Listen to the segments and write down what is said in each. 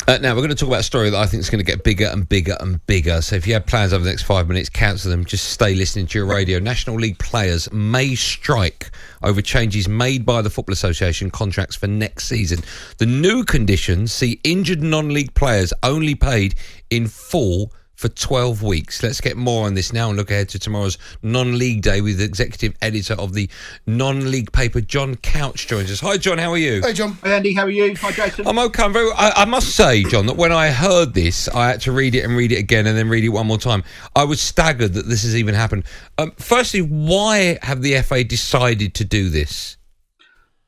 Now, we're going to talk about a story that I think is going to get bigger and bigger and bigger. So if you have plans over the next 5 minutes, cancel them. Just stay listening to your radio. National League players may strike over changes made by the Football Association contracts for next season. The new conditions see injured non-league players only paid in full for 12 weeks. Let's get more on this now and look ahead to tomorrow's non-league day with the executive editor of the non-league paper, Jon Couch, joins us. Hi, John. How are you? Hey, John. Hey, Andy. How are you? Hi, Jason. I'm okay. I must say, John, that when I heard this, I had to read it and read it again and then read it one more time. I was staggered that this has even happened. Firstly, why have the FA decided to do this?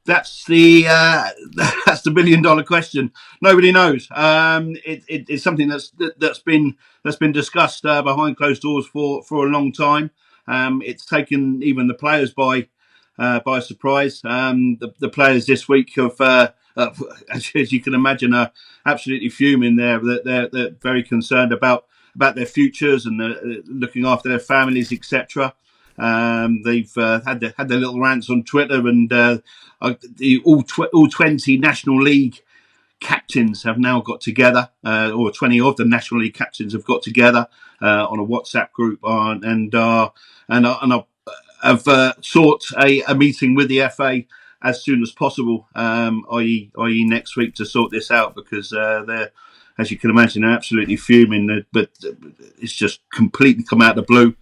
That's the $1 million question. Nobody knows. It's something that's been discussed behind closed doors for a long time. It's taken even the players by surprise. The players this week have, as you can imagine, are absolutely fuming. They're very concerned about their futures and looking after their families, etc. They've had their little rants on Twitter, and all 20 National League captains have now got together, or 20 of the National League captains have got together on a WhatsApp group, and have sought a meeting with the FA as soon as possible, i.e. next week, to sort this out, because they're, as you can imagine, they're absolutely fuming. But it's just completely come out of the blue.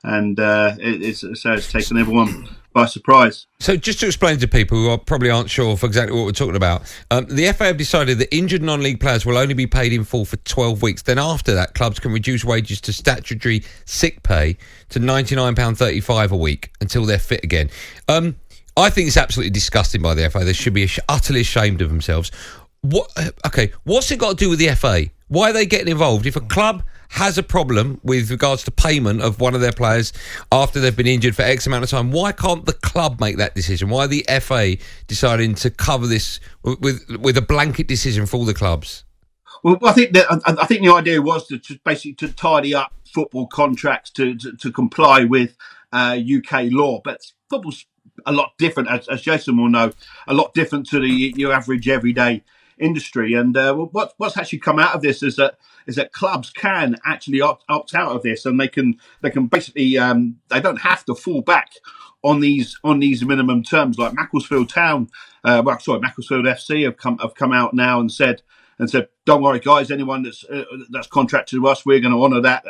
And it's taken everyone by surprise. So just to explain to people who probably aren't sure of exactly what we're talking about, the FA have decided that injured non-league players will only be paid in full for 12 weeks. Then after that, clubs can reduce wages to statutory sick pay to £99.35 a week until they're fit again. I think it's absolutely disgusting by the FA. They should be utterly ashamed of themselves. What's it got to do with the FA? Why are they getting involved? If a club has a problem with regards to payment of one of their players after they've been injured for X amount of time, why can't the club make that decision? Why are the FA deciding to cover this with a blanket decision for all the clubs? Well, I think the idea was to basically to tidy up football contracts to comply with UK law, but football's a lot different, as Jason will know, a lot different to your average everyday industry. And what's actually come out of this is that clubs can actually opt out of this, and they can basically they don't have to fall back on these minimum terms. Like Macclesfield Town, Macclesfield FC have come out now and said, don't worry, guys, anyone that's contracted to us, we're going to honour that.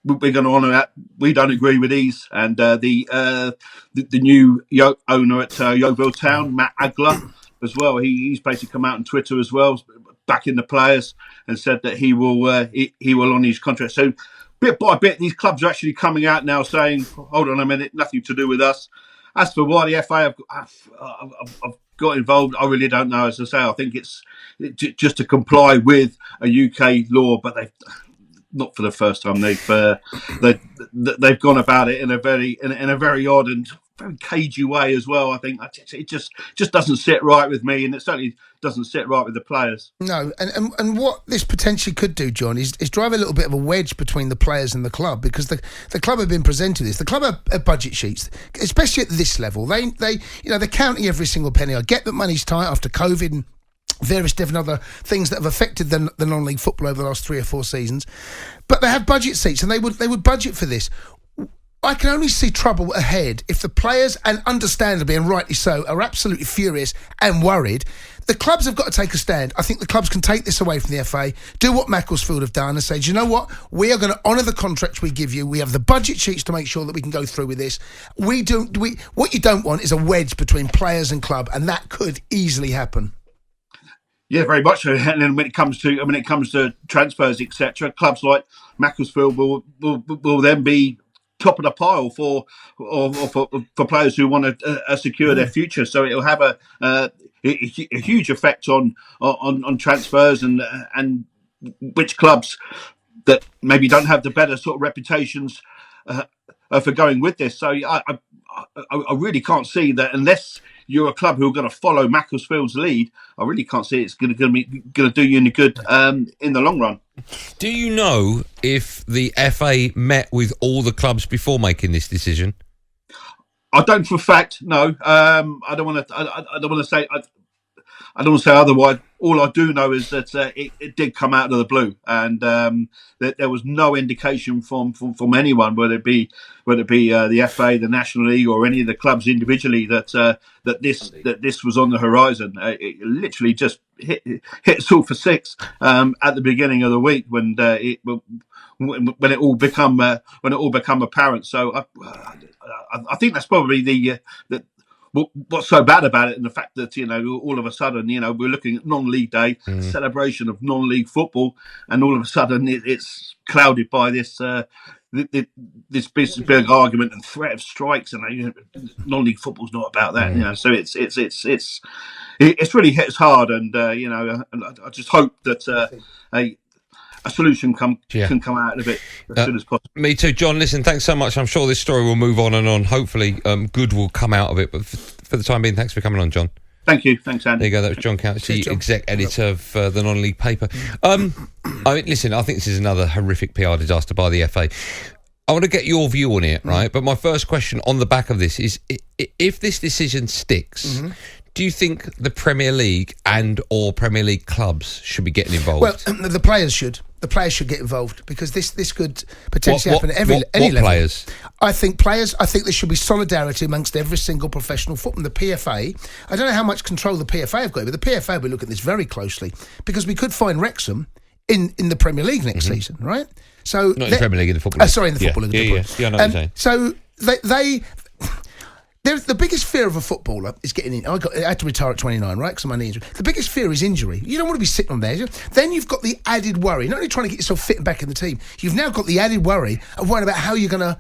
We're going to honour that. We don't agree with these. And the new owner at Yeovil Town, Matt Agler, as well, he's basically come out on Twitter as well, backing the players, and said that he will honour his contract. So bit by bit, these clubs are actually coming out now saying, hold on a minute, nothing to do with us. As for why the FA have got involved, I really don't know. As I say, I think it's just to comply with a UK law, but they've not for the first time. They've gone about it in a very odd and very cagey way as well. I think it just doesn't sit right with me, and it certainly doesn't sit right with the players. No, and what this potentially could do, John, is drive a little bit of a wedge between the players and the club, because the club have been presented this. The club have budget sheets, especially at this level. They're counting every single penny. I get that money's tight after COVID and various different other things that have affected the non-league football over the last 3 or 4 seasons, but they have budget seats, and they would budget for this. I can only see trouble ahead if the players, and understandably and rightly so, are absolutely furious and worried. The clubs have got to take a stand. I think the clubs can take this away from the FA, do what Macclesfield have done, and say, do you know what? We are going to honour the contracts we give you. We have the budget sheets to make sure that we can go through with this. What you don't want is a wedge between players and club, and that could easily happen. Yeah, very much so. And then when it comes to transfers, etc., clubs like Macclesfield will then be top of the pile for players who want to secure their future. So it'll have a huge effect on transfers and which clubs that maybe don't have the better sort of reputations for going with this. So I really can't see that unless you're a club who are going to follow Macclesfield's lead. I really can't see it's going to do you any good in the long run. Do you know if the FA met with all the clubs before making this decision? I don't for a fact. No, I don't want to say. I don't want to say otherwise. All I do know is that it did come out of the blue, and that there was no indication from anyone, whether it be the FA, the National League, or any of the clubs individually, that this was on the horizon. It literally just hit us all for six at the beginning of the week when it all become apparent. So I think that's probably the what's so bad about it, and the fact that all of a sudden we're looking at non-league day, celebration of non-league football, and all of a sudden it's clouded by this this big argument and threat of strikes, and non-league football's not about that. So it's really hit us hard, and and I just hope that a solution can come out of it as soon as possible. Me too, John. Listen, thanks so much. I'm sure this story will move on and on. Hopefully, good will come out of it. But for the time being, thanks for coming on, John. Thank you. Thanks, Andy. There you go. That was Jon Couch, the exec editor of the non-league paper. Listen, I think this is another horrific PR disaster by the FA. I want to get your view on it, right? But my first question on the back of this is, if this decision sticks, do you think the Premier League and or Premier League clubs should be getting involved? Well, the players should. The players should get involved, because this could potentially happen at any level. Players? I think there should be solidarity amongst every single professional football. The PFA, I don't know how much control the PFA have got, but the PFA will look at this very closely, because we could find Wrexham in the Premier League next season, right? So not in the Premier League, in the Football League. Sorry, in the Football League. Yeah, I know what you're saying. So the biggest fear of a footballer is getting in. I had to retire at 29, right, because of my knee injury. The biggest fear is injury. You don't want to be sitting on there. Then you've got the added worry, not only trying to get yourself fit and back in the team, you've now got the added worry of worrying about how you're going to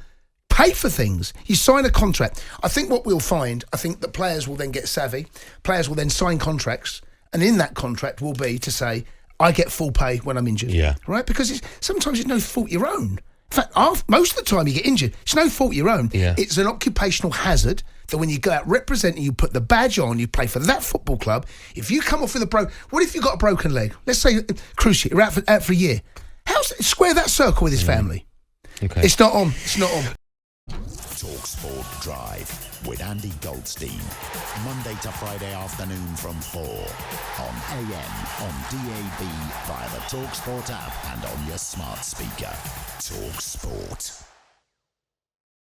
pay for things. You sign a contract. I think what we'll find, I think that players will then get savvy. Players will then sign contracts, and in that contract will be to say, I get full pay when I'm injured. Yeah. Right? Because sometimes it's no fault your own. In fact, most of the time you get injured, it's no fault your own. Yeah. It's an occupational hazard that when you go out representing, you put the badge on, you play for that football club. If you come off with what if you got a broken leg? Let's say cruciate, you're out for a year. Square that circle with his family. Okay. It's not on. It's not on. talkSPORT Drive with Andy Goldstein. Monday to Friday afternoon from 4 on AM, on DAB, via the talkSPORT app and on your smart speaker. talkSPORT.